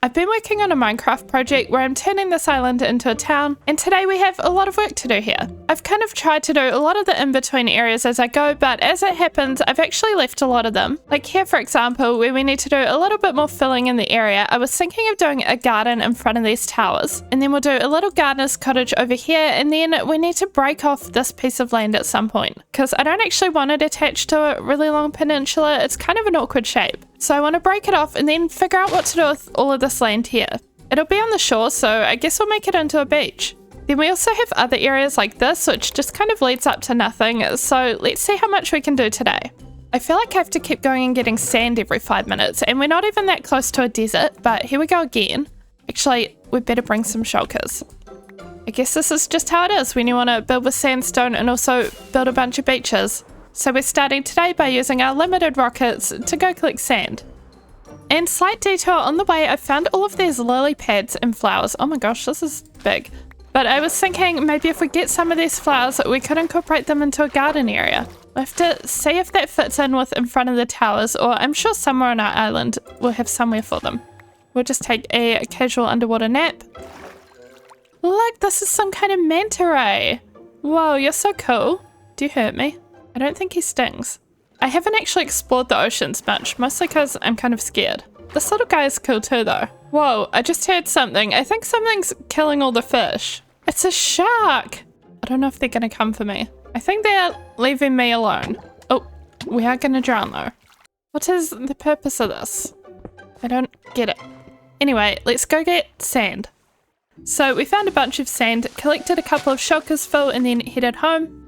I've been working on a Minecraft project where I'm turning this island into a town, and today we have a lot of work to do here. I've kind of tried to do a lot of the in-between areas as I go, but as it happens, I've actually left a lot of them. Like here, for example, where we need to do a little bit more filling in the area, I was thinking of doing a garden in front of these towers, and then we'll do a little gardener's cottage over here, and then we need to break off this piece of land at some point, because I don't actually want it attached to a really long peninsula. It's kind of an awkward shape. So I want to break it off and then figure out what to do with all of this land here. It'll be on the shore, so I guess we'll make it into a beach. Then we also have other areas like this, which just kind of leads up to nothing, so let's see how much we can do today. I feel like I have to keep going and getting sand every 5 minutes, and we're not even that close to a desert, but here we go again. Actually, we better bring some shulkers. I guess this is just how it is when you want to build with sandstone and also build a bunch of beaches. So we're starting today by using our limited rockets to go collect sand. And slight detour on the way, I found all of these lily pads and flowers. Oh my gosh, this is big. But I was thinking maybe if we get some of these flowers, we could incorporate them into a garden area. We'll have to see if that fits in with in front of the towers, or I'm sure somewhere on our island we'll have somewhere for them. We'll just take a casual underwater nap. Look, this is some kind of manta ray. Whoa, you're so cool. Do you hurt me? I don't think he stings. I haven't actually explored the oceans much, mostly because I'm kind of scared. This little guy is cool too though. Whoa, I just heard something. I think something's killing all the fish. It's a shark! I don't know if they're gonna come for me. I think they're leaving me alone. Oh, we are gonna drown though. What is the purpose of this? I don't get it. Anyway, let's go get sand. So we found a bunch of sand, collected a couple of shulkers full, and then headed home.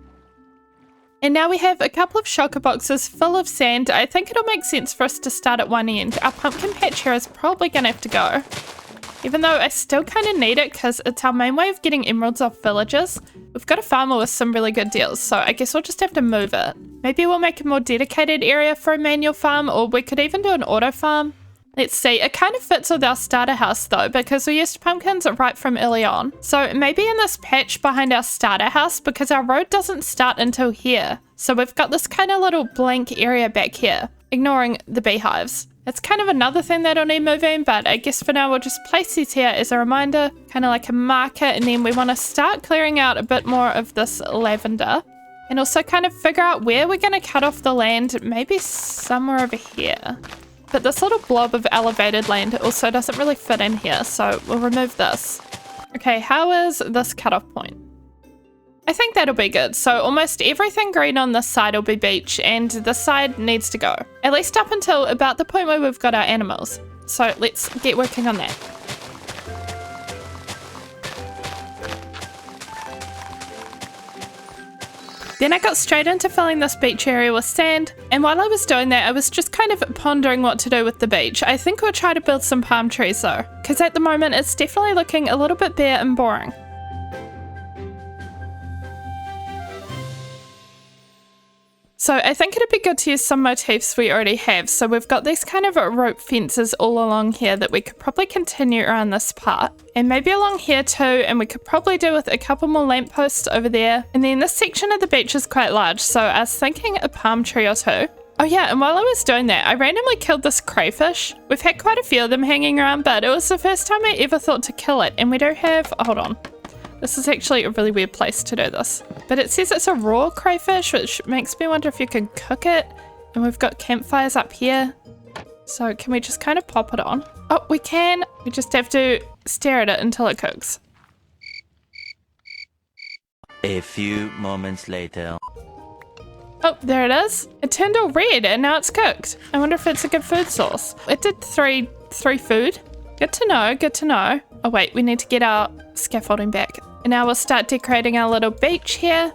And now we have a couple of shulker boxes full of sand. I think it'll make sense for us to start at one end. Our pumpkin patch here is probably gonna have to go. Even though I still kind of need it because it's our main way of getting emeralds off villagers. We've got a farmer with some really good deals, so I guess we'll just have to move it. Maybe we'll make a more dedicated area for a manual farm, or we could even do an auto farm. Let's see, it kind of fits with our starter house though, because we used pumpkins right from early on. So maybe in this patch behind our starter house, because our road doesn't start until here. So we've got this kind of little blank area back here, ignoring the beehives. It's kind of another thing that'll need moving, but I guess for now we'll just place these here as a reminder, kind of like a marker, and then we want to start clearing out a bit more of this lavender. And also kind of figure out where we're going to cut off the land, maybe somewhere over here. But this little blob of elevated land also doesn't really fit in here, so we'll remove this. Okay, how is this cutoff point? I think that'll be good. So almost everything green on this side will be beach, and this side needs to go. At least up until about the point where we've got our animals. So let's get working on that. Then I got straight into filling this beach area with sand, and while I was doing that I was just kind of pondering what to do with the beach. I think we'll try to build some palm trees though, because at the moment it's definitely looking a little bit bare and boring. So I think it'd be good to use some motifs we already have. So we've got these kind of rope fences all along here that we could probably continue around this part. And maybe along here too, and we could probably do with a couple more lampposts over there. And then this section of the beach is quite large, so I was thinking a palm tree or two. Oh yeah, and while I was doing that, I randomly killed this crayfish. We've had quite a few of them hanging around, but it was the first time I ever thought to kill it. And we do have, hold on. This is actually a really weird place to do this. But it says it's a raw crayfish, which makes me wonder if you can cook it. And we've got campfires up here. So can we just kind of pop it on? Oh, we can. We just have to stare at it until it cooks. A few moments later. Oh, there it is. It turned all red and now it's cooked. I wonder if it's a good food source. It did three food. Good to know, good to know. Oh wait, we need to get our scaffolding back. And now we'll start decorating our little beach here.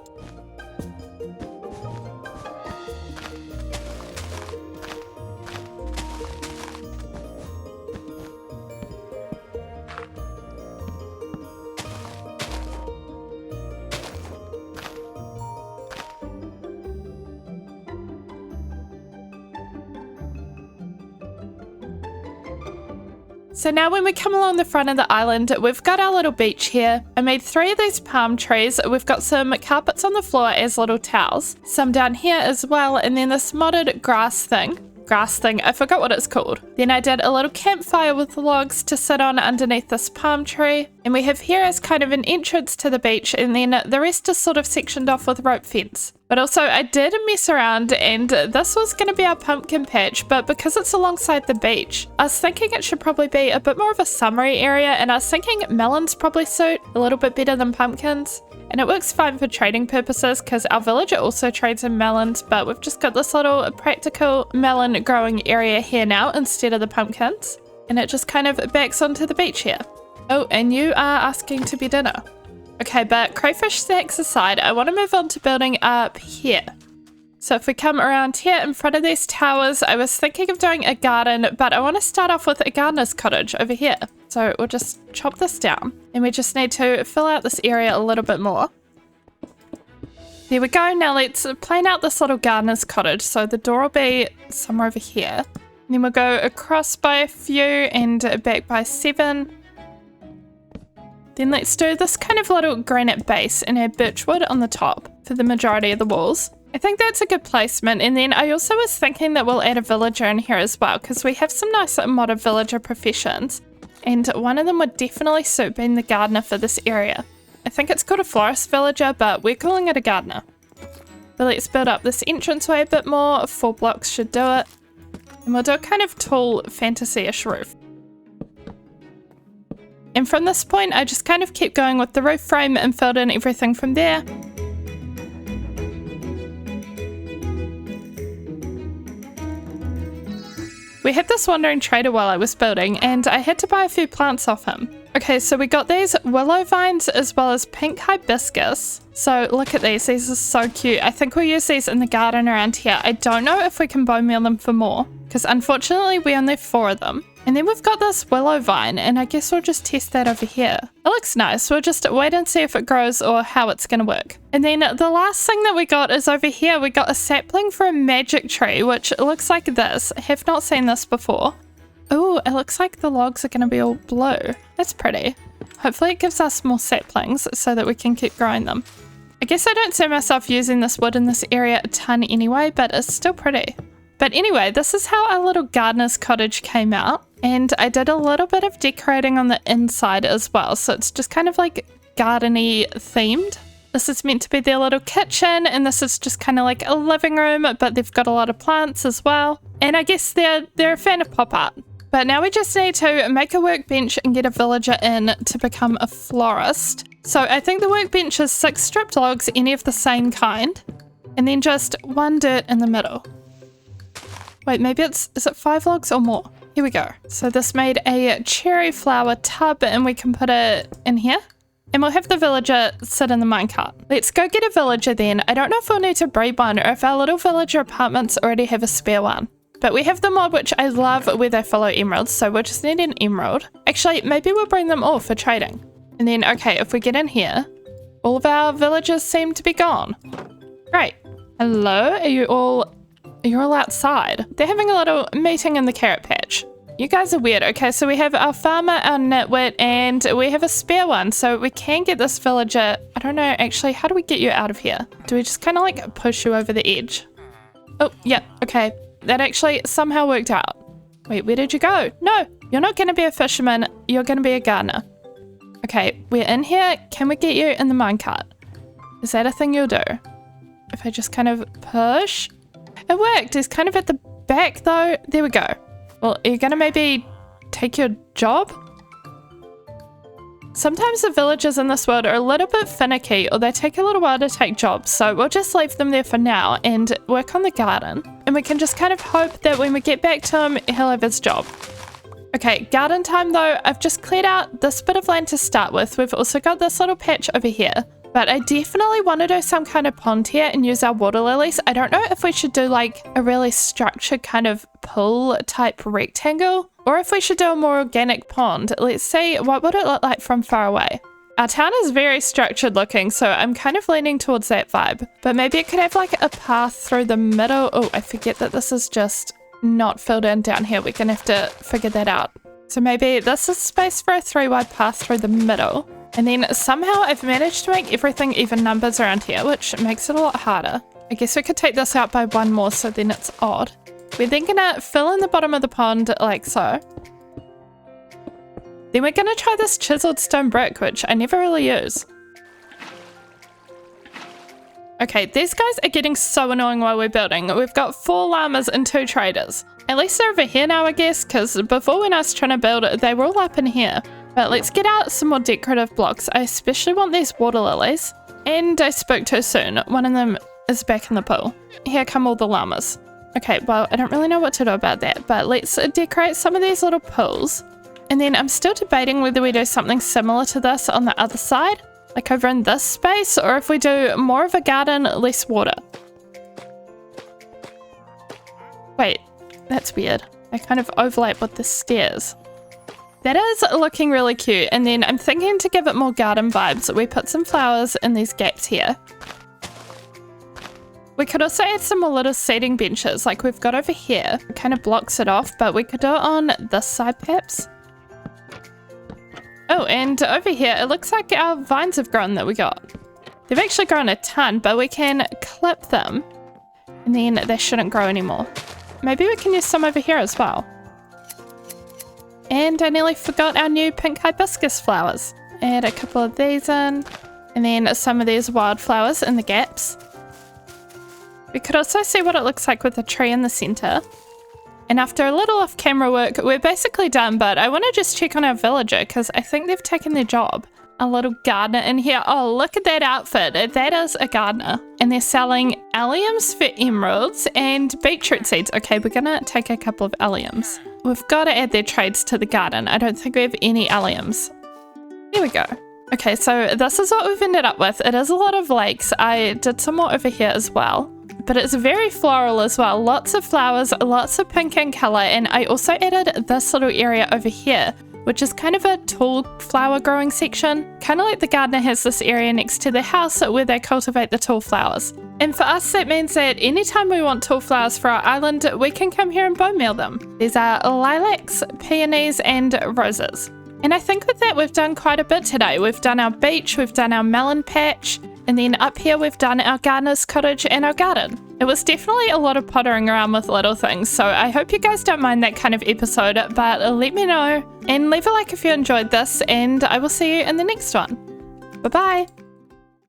So now when we come along the front of the island, we've got our little beach here. I made 3 of these palm trees. We've got some carpets on the floor as little towels, some down here as well, and then this modded grass thing. grass thing. I forgot what it's called. Then I did a little campfire with logs to sit on underneath this palm tree. And we have here as kind of an entrance to the beach, and then the rest is sort of sectioned off with rope fence. But also I did mess around, and this was going to be our pumpkin patch, but because it's alongside the beach, I was thinking it should probably be a bit more of a summery area, and I was thinking melons probably suit a little bit better than pumpkins. And it works fine for trading purposes because our villager also trades in melons, but we've just got this little practical melon growing area here now instead of the pumpkins. And it just kind of backs onto the beach here. Oh, and you are asking to be dinner. Okay, but crayfish stacks aside, I want to move on to building up here. So if we come around here in front of these towers, I was thinking of doing a garden, but I want to start off with a gardener's cottage over here. So we'll just chop this down, and we just need to fill out this area a little bit more. There we go. Now let's plane out this little gardener's cottage. So the door will be somewhere over here. And then we'll go across by a few and back by 7. Then let's do this kind of little granite base and add birchwood on the top for the majority of the walls. I think that's a good placement. And then I also was thinking that we'll add a villager in here as well, because we have some nice modern villager professions. And one of them would definitely suit being the gardener for this area. I think it's called a florist villager, but we're calling it a gardener. But let's build up this entranceway a bit more. 4 blocks should do it. And we'll do a kind of tall fantasy-ish roof. And from this point, I just kind of kept going with the roof frame and filled in everything from there. We had this wandering trader while I was building, and I had to buy a few plants off him. Okay, so we got these willow vines as well as pink hibiscus. So look at these are so cute. I think we'll use these in the garden around here. I don't know if we can bone meal them for more, because unfortunately we only have 4 of them. And then we've got this willow vine, and I guess we'll just test that over here. It looks nice. We'll just wait and see if it grows or how it's going to work. And then the last thing that we got is over here. We got a sapling for a magic tree, which looks like this. I have not seen this before. Oh, it looks like the logs are going to be all blue. That's pretty. Hopefully it gives us more saplings so that we can keep growing them. I guess I don't see myself using this wood in this area a ton anyway, but it's still pretty. But anyway, this is how our little gardener's cottage came out. And I did a little bit of decorating on the inside as well. So it's just kind of like garden-y themed. This is meant to be their little kitchen, and this is just kind of like a living room, but they've got a lot of plants as well. And I guess they're a fan of pop art. But now we just need to make a workbench and get a villager in to become a florist. So I think the workbench is 6 stripped logs, any of the same kind, and then just 1 dirt in the middle. Wait, maybe is it 5 logs or more? Here we go. So this made a cherry flower tub, and we can put it in here. And we'll have the villager sit in the minecart. Let's go get a villager then. I don't know if we'll need to breed one or if our little villager apartments already have a spare one. But we have the mod, which I love, where they follow emeralds. So we'll just need an emerald. Actually, maybe we'll bring them all for trading. And then, okay, if we get in here, all of our villagers seem to be gone. Great. Hello, you're all outside. They're having a little meeting in the carrot patch. You guys are weird. Okay, so we have our farmer, our nitwit, and we have a spare one. So we can get this villager. I don't know, actually, how do we get you out of here? Do we just kind of like push you over the edge? Oh, yeah, okay. That actually somehow worked out. Wait, where did you go? No, you're not going to be a fisherman. You're going to be a gardener. Okay, we're in here. Can we get you in the minecart? Is that a thing you'll do? If I just kind of push... It worked. He's kind of at the back though. There we go. Well, are you going to maybe take your job? Sometimes the villagers in this world are a little bit finicky, or they take a little while to take jobs. So we'll just leave them there for now and work on the garden. And we can just kind of hope that when we get back to him, he'll have his job. Okay, garden time though. I've just cleared out this bit of land to start with. We've also got this little patch over here. But I definitely want to do some kind of pond here and use our water lilies. I don't know if we should do like a really structured kind of pool type rectangle, or if we should do a more organic pond. Let's see, what would it look like from far away? Our town is very structured looking, so I'm kind of leaning towards that vibe. But maybe it could have like a path through the middle. Oh, I forget that this is just not filled in down here. We're going to have to figure that out. So maybe this is space for a 3-wide path through the middle. And then somehow I've managed to make everything even numbers around here, which makes it a lot harder. I guess we could take this out by 1 more, so then it's odd. We're then gonna fill in the bottom of the pond like so. Then we're gonna try this chiseled stone brick, which I never really use. Okay, these guys are getting so annoying while we're building. We've got 4 llamas and 2 traders. At least they're over here now, I guess, because before when I was trying to build it, they were all up in here. But let's get out some more decorative blocks. I especially want these water lilies. And I spoke too soon. One of them is back in the pool. Here come all the llamas. Okay, well, I don't really know what to do about that, but let's decorate some of these little pools. And then I'm still debating whether we do something similar to this on the other side, like over in this space, or if we do more of a garden, less water. Wait, that's weird. I kind of overlap with the stairs. That is looking really cute. And then I'm thinking to give it more garden vibes, we put some flowers in these gaps here. We could also add some more little seating benches like we've got over here. It kind of blocks it off, but we could do it on this side perhaps. Oh, and over here, it looks like our vines have grown that we got. They've actually grown a ton, but we can clip them and then they shouldn't grow anymore. Maybe we can use some over here as well. And I nearly forgot our new pink hibiscus flowers. Add a couple of these in, and then some of these wildflowers in the gaps. We could also see what it looks like with a tree in the center. And after a little off-camera work, we're basically done, but I want to just check on our villager because I think they've taken their job. A little gardener in here. Oh, look at that outfit. That is a gardener. And they're selling alliums for emeralds and beetroot seeds. Okay, we're going to take a couple of alliums. We've got to add their trades to the garden. I don't think we have any alliums. There we go. Okay, so this is what we've ended up with. It is a lot of lakes. I did some more over here as well. But it's very floral as well. Lots of flowers, lots of pink in color. And I also added this little area over here, which is kind of a tall flower growing section. Kind of like the gardener has this area next to the house where they cultivate the tall flowers. And for us, that means that anytime we want tall flowers for our island, we can come here and bone meal them. These are lilacs, peonies, and roses. And I think with that, we've done quite a bit today. We've done our beach, we've done our melon patch, and then up here we've done our gardener's cottage and our garden. It was definitely a lot of pottering around with little things, so I hope you guys don't mind that kind of episode, but let me know and leave a like if you enjoyed this, and I will see you in the next one. Bye bye!